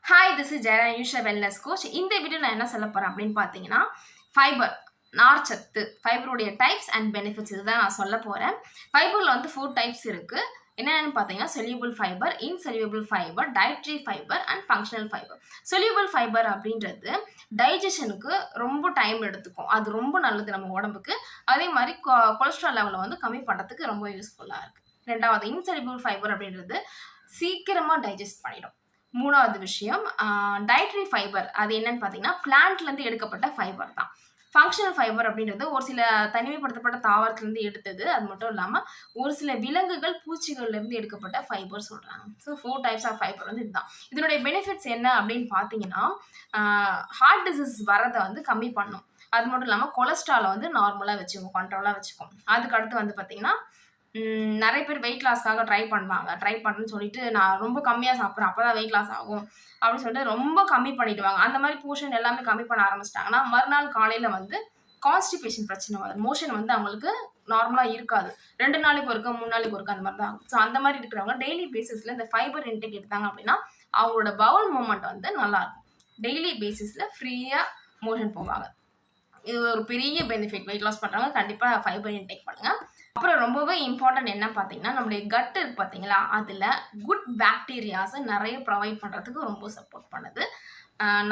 Hi, this is ஜெயரா Usha wellness coach. இந்த video நான் என்ன சொல்ல போகிறேன் அப்படின்னு பார்த்தீங்கன்னா, ஃபைபர், நார்ச்சத்து, ஃபைபருடைய டைப்ஸ் அண்ட் பெனிஃபிட்ஸ் இதுதான் நான் சொல்ல போகிறேன். ஃபைபரில் வந்து 4 டைப்ஸ் இருக்குது. என்னென்னு பார்த்தீங்கன்னா, soluble fibre, insoluble fibre, dietary fibre and functional fibre. Soluble fibre அப்படின்றது டைஜஷனுக்கு ரொம்ப டைம் எடுத்துக்கும். அது ரொம்ப நல்லது நம்ம உடம்புக்கு. அதே மாதிரி கொலஸ்ட்ரால் லெவலை வந்து கம்மி பண்ணுறதுக்கு ரொம்ப யூஸ்ஃபுல்லாக இருக்குது. ரெண்டாவது, இன்சொல்யூபிள் ஃபைபர் அப்படின்றது சீக்கிரமாக டைஜஸ்ட் பண்ணிடும். மூணாவது விஷயம், டயட்ரி ஃபைபர். அது என்னன்னு பார்த்தீங்கன்னா, பிளான்ட்லேருந்து எடுக்கப்பட்ட ஃபைபர் தான். ஃபங்க்ஷனல் ஃபைபர் அப்படின்றது ஒரு சில தனிமைப்படுத்தப்பட்ட தாவரத்துலேருந்து எடுத்தது. அது மட்டும் இல்லாமல் ஒரு சில விலங்குகள், பூச்சிகள்லேருந்து எடுக்கப்பட்ட ஃபைபர் சொல்கிறாங்க. ஸோ 4 டைப்ஸ் ஆஃப் ஃபைபர் வந்து இதுதான். இதனுடைய பெனிஃபிட்ஸ் என்ன அப்படின்னு பார்த்தீங்கன்னா, ஹார்ட் டிசீஸ் வரதை வந்து கம்மி பண்ணும். அது மட்டும் இல்லாமல் கொலஸ்ட்ராலை வந்து நார்மலாக வச்சுக்கும், கண்ட்ரோலாக வச்சுக்கும். அதுக்கு அடுத்து வந்து பார்த்தீங்கன்னா, நிறைய பேர் வெயிட் லாஸ்க்காக ட்ரை பண்ணுறேன்னு சொல்லிட்டு நான் ரொம்ப கம்மியாக சாப்பிட்றேன், அப்போ தான் வெயிட் லாஸ் ஆகும் அப்படின்னு சொல்லிட்டு ரொம்ப கம்மி பண்ணிடுவாங்க. அந்த மாதிரி போர்ஷன் எல்லாமே கம்மி பண்ண ஆரம்பிச்சிட்டாங்கன்னா மறுநாள் காலையில் வந்து கான்ஸ்டிபேஷன் பிரச்சனை வரும். மோஷன் வந்து அவங்களுக்கு நார்மலாக இருக்காது. 2 நாளைக்கு ஒருக்க, 3 நாளைக்கு ஒருக்க அந்த மாதிரி தான் ஆகும். ஸோ அந்த மாதிரி இருக்கிறவங்க டெய்லி பேசிஸில் இந்த ஃபைபர் இன்டேக் எடுத்தாங்க அப்படின்னா அவங்களோட பவுல் மூமெண்ட் வந்து நல்லாயிருக்கும். டெய்லி பேசிஸில் ஃப்ரீயாக மோஷன் போவாங்க. இது ஒரு பெரிய பெனிஃபிட். வெயிட் லாஸ் பண்ணுறவங்க கண்டிப்பாக ஃபைபர் இன்டேக் பண்ணுங்கள். அப்புறம் ரொம்பவே இம்பார்ட்டன்ட் என்ன பார்த்தீங்கன்னா, நம்மளுடைய கட் இருக்குது பார்த்தீங்களா, அதில் குட் பாக்டீரியாஸை நிறைய ப்ரொவைட் பண்ணுறதுக்கு ரொம்ப சப்போர்ட் பண்ணுது.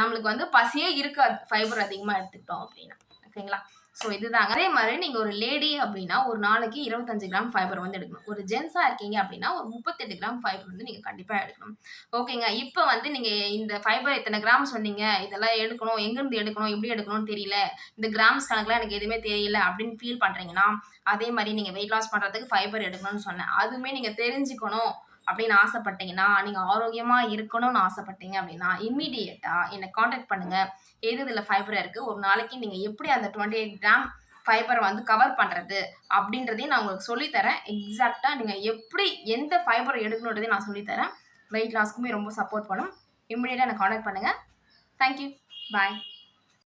நம்மளுக்கு வந்து பசியே இருக்காது ஃபைபர் அதிகமாக எடுத்துக்கிட்டோம் அப்படின்னா. ஓகேங்களா? ஸோ இதுதாங்க. அதே மாதிரி நீங்கள் ஒரு லேடி அப்படின்னா ஒரு நாளைக்கு 25 கிராம் ஃபைபர் வந்து எடுக்கணும். ஒரு ஜென்ஸாக இருக்கீங்க அப்படின்னா ஒரு 38 கிராம் ஃபைபர் வந்து நீங்கள் கண்டிப்பாக எடுக்கணும். ஓகேங்க. இப்போ வந்து நீங்கள் இந்த ஃபைபர் இத்தனை கிராம் சொன்னீங்க, இதெல்லாம் எடுக்கணும், எங்கேருந்து எடுக்கணும், எப்படி எடுக்கணும்னு தெரியல, இந்த கிராம்ஸ் கணக்கில் எனக்கு எதுவுமே தெரியல அப்படின்னு ஃபீல் பண்ணுறீங்கன்னா, அதே மாதிரி நீங்கள் வெயிட் லாஸ் பண்ணுறதுக்கு ஃபைபர் எடுக்கணும்னு சொன்னேன். அதுவுமே நீங்கள் தெரிஞ்சுக்கணும் அப்படின்னு ஆசைப்பட்டீங்கன்னா, நீங்கள் ஆரோக்கியமாக இருக்கணும்னு ஆசைப்பட்டீங்க அப்படின்னா இம்மீடியட்டாக என்னை காண்டாக்ட் பண்ணுங்கள். இதில் ஃபைபர் இருக்குது, ஒரு நாளைக்கு நீங்கள் எப்படி அந்த 28 கிராம் ஃபைபரை வந்து கவர் பண்ணுறது அப்படின்றதையும் நான் உங்களுக்கு சொல்லித்தரேன். எக்ஸாக்டாக நீங்கள் எப்படி எந்த ஃபைபரை எடுக்கணுன்றதையும் நான் சொல்லித்தரேன். வெயிட் லாஸ்க்குமே ரொம்ப சப்போர்ட் பண்ணும். இம்மீடியட்டாக என்னை காண்டாக்ட் பண்ணுங்கள். தேங்க்யூ. பாய்.